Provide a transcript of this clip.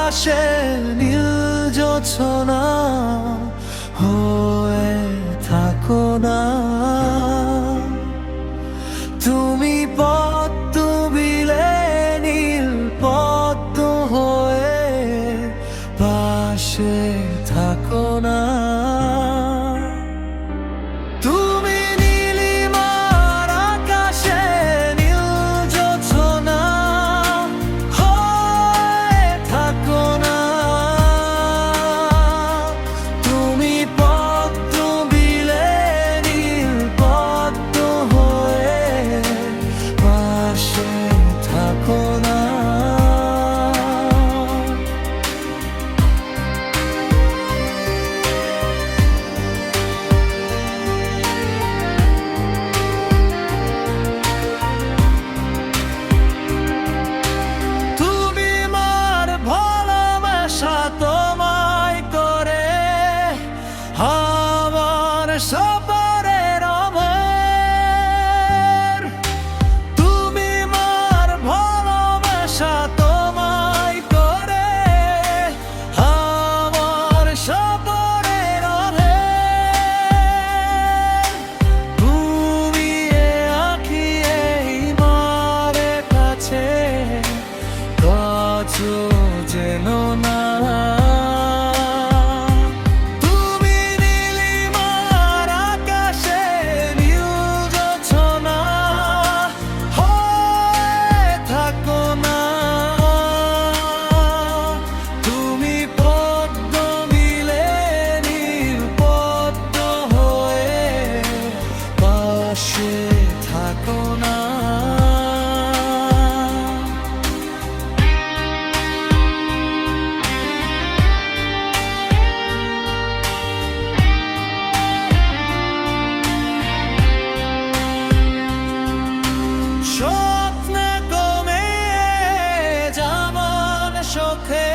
আকাশে নীল জোছনা হয়ে থাকো না। তুমি পদ্ম বিলে নীল পদ্ম হয়ে পাশে থাকো না। তুমি নীলিমার আকাশে নীল জোছনা হয়ে থাকো না। তুমি পদ্ম বিলে নীল পদ্ম হয়ে পাশে থাকো না। তোমায় করে আমার সপরের অমর। তুমি মার ভালোবাসা তোমায় করে আমার সপরের অমর। তুমি আঁখি এই মারে কাছে কত যেন না। থাকো না। স্বপ্নে কমে যেমন চোখে